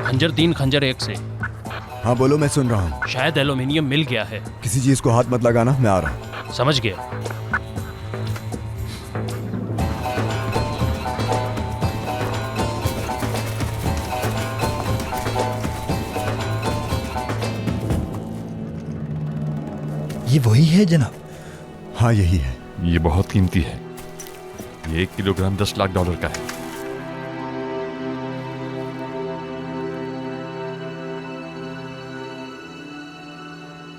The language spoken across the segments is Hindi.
खंजर 3 खंजर 1 से। हाँ बोलो, मैं सुन रहा हूँ। शायद एल्यूमिनियम मिल गया है। किसी चीज को हाथ मत लगाना, मैं आ रहा हूँ। समझ गया। ये वही है जनाब? हाँ यही है। ये बहुत कीमती है। ये 1 किलोग्राम $10 लाख का है।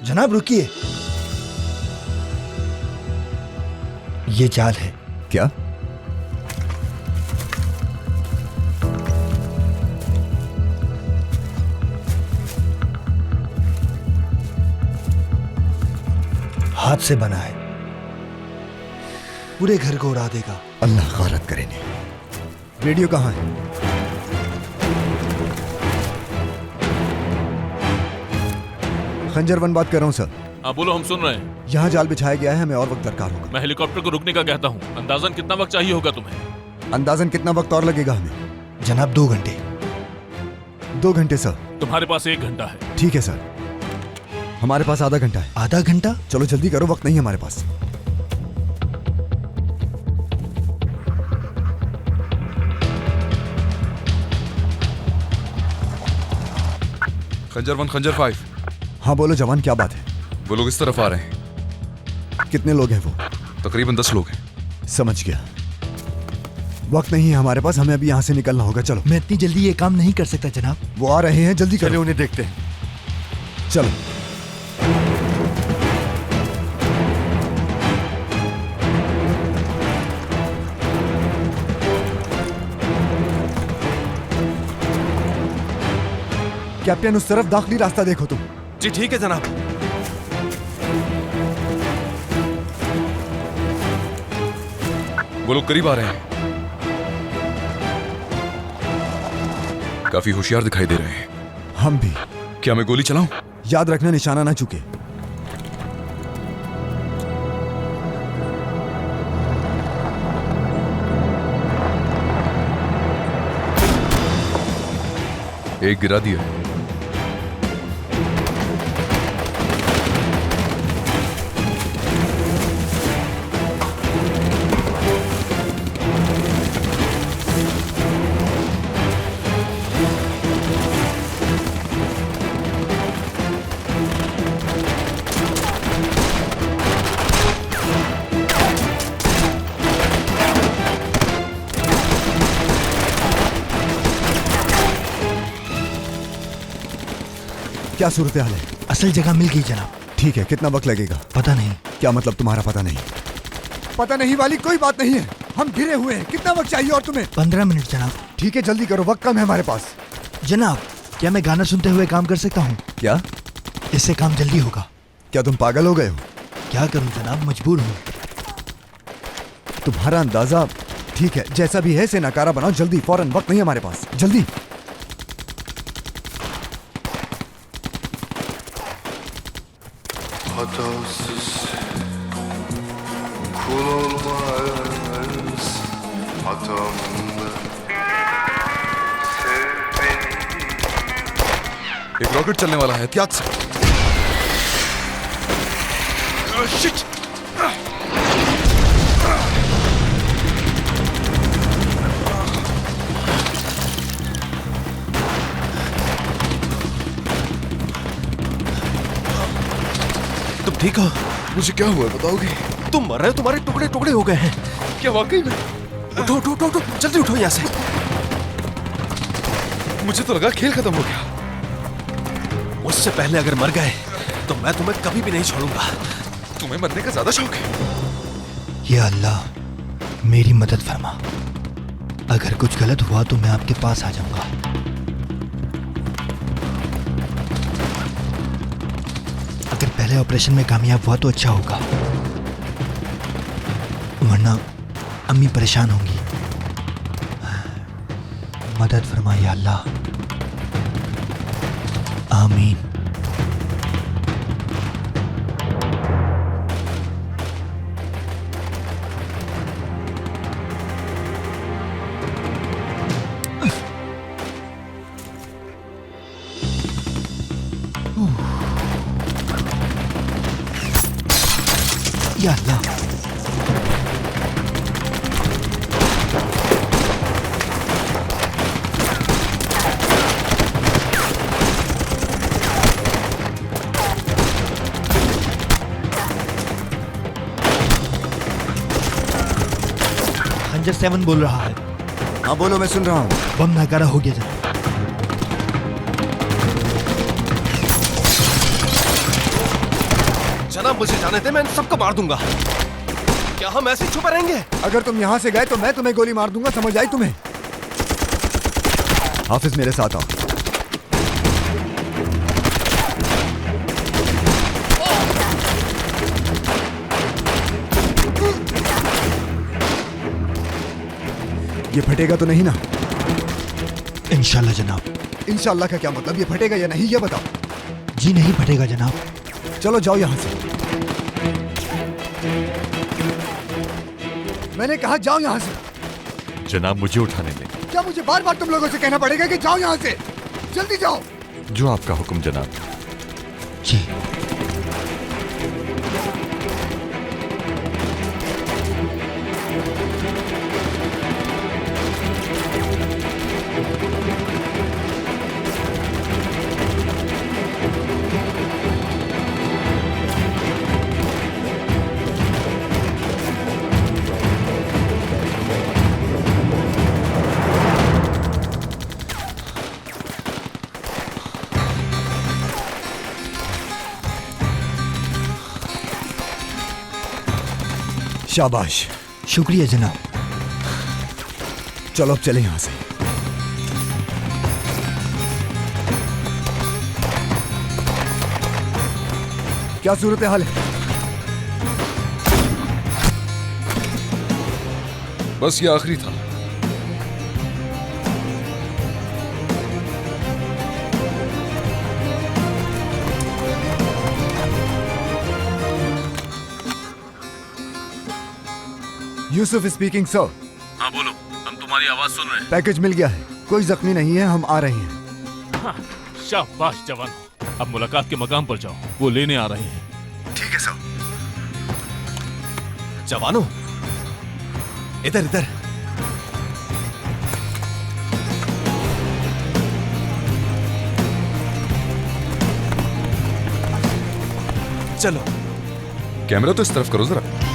जनाब रुकिए, ये जाल है। क्या? हाथ से बना है, पूरे घर को उड़ा देगा। अल्लाह गारत करेंगे। रेडियो कहाँ है? खंजर 1 बात कर रहा हूँ सर। हाँ बोलो, हम सुन रहे हैं। यहाँ जाल बिछाया गया है, हमें और वक्त दरकार होगा। मैं हेलीकॉप्टर को रुकने का कहता हूँ। अंदाजन कितना वक्त चाहिए होगा तुम्हें? अंदाजन कितना वक्त और लगेगा हमें? जनाब 2 घंटे। 2 घंटे सर। तुम्हारे पास 1 घंटा है। ठीक है सर, हमारे पास आधा घंटा है। आधा घंटा? चलो जल्दी करो, वक्त नहीं है हमारे पास। खंजर 1, खंजर 5। हाँ बोलो जवान, क्या बात है? वो लोग इस तरफ आ रहे हैं। कितने लोग हैं वो? तकरीबन 10 लोग हैं। समझ गया। वक्त नहीं है हमारे पास, हमें अभी यहाँ से निकलना होगा। चलो। मैं इतनी जल्दी ये काम नहीं कर सकता जनाब। वो आ रहे हैं, जल्दी चलिए करो। उन्हें देखते हैं। चलो। कैप्टन उस तरफ दाखिली रास्ता देखो तुम। जी ठीक है जनाब। वो लोग करीब आ रहे हैं। काफी होशियार दिखाई दे रहे हैं। हम भी। क्या मैं गोली चलाऊं? याद रखना, निशाना ना चूके। एक गिरा दिया। क्या सूरत हाल है? असल जगह मिल गई जनाब। ठीक है, कितना वक्त लगेगा? पता नहीं। क्या मतलब तुम्हारा पता नहीं? पता नहीं वाली कोई बात नहीं है, हम घिरे हुए हैं। कितना वक्त चाहिए और तुम्हें? 15 मिनट जनाब। ठीक है जल्दी करो, वक्त कम है हमारे पास। जनाब क्या मैं गाना सुनते हुए काम कर सकता हूँ? क्या? इससे काम जल्दी होगा। क्या तुम पागल हो गए हो? क्या करूँ जनाब, मजबूर हूँ। तुम्हारा अंदाजा ठीक है, जैसा भी है इसे नकारा बनाओ जल्दी, फौरन, वक्त नहीं हमारे पास, जल्दी। Hatasız kul olmaz hatamda sev beni. एक रॉकेट चलने वाला है, एहतियात से। शिट! तुम ठीक हो? मुझे क्या हुआ बताओगे? तुम मर रहे हो, तुम्हारे टुकड़े टुकड़े हो गए हैं। क्या वाकई में? उठो उठो उठो उठो, जल्दी उठो यहाँ से। मुझे तो लगा खेल खत्म हो गया। उससे पहले अगर मर गए तो मैं तुम्हें कभी भी नहीं छोड़ूंगा। तुम्हें मरने का ज्यादा शौक है। या अल्लाह मेरी मदद फरमा, अगर कुछ गलत हुआ तो मैं आपके पास आ जाऊंगा। अगर पहले ऑपरेशन में कामयाब हुआ तो अच्छा होगा, वरना अम्मी परेशान होंगी। मदद फरमा या अल्लाह, आमीन। 7 बोल रहा है। हाँ बोलो, मैं सुन रहा हूँ। बम नाकारा हो गया जनाब। जनाब मुझे जाने दे, मैं इन सबको मार दूंगा। क्या हम ऐसे ही छुपे रहेंगे? अगर तुम यहाँ से गए तो मैं तुम्हें गोली मार दूंगा, समझ आई तुम्हें? हाफिज मेरे साथ आओ। ये फटेगा तो नहीं ना? इंशाल्लाह जनाब। इंशाल्लाह का क्या मतलब? ये फटेगा या नहीं ये बताओ। जी नहीं फटेगा जनाब। चलो जाओ यहाँ से। मैंने कहा जाओ यहाँ से। जनाब मुझे उठाने दें। क्या मुझे बार बार तुम लोगों से कहना पड़ेगा कि जाओ यहाँ से? जल्दी जाओ। जो आपका हुक्म जनाब। जी। शाबाश। शुक्रिया जनाब। चलो अब चले यहाँ से। क्या सूरत हाल है? बस ये आखिरी था। Yusuf speaking sir. हाँ बोलो, हम तुम्हारी आवाज सुन रहे पैकेज मिल गया है, कोई जख्मी नहीं है, हम आ रहे हैं। हैं। शाबाश जवान, अब मुलाकात के मकाम पर जाओ, वो लेने आ रहे हैं। ठीक है सर। जवानों, इधर इधर। चलो। कैमरा तो इस तरफ करो जरा।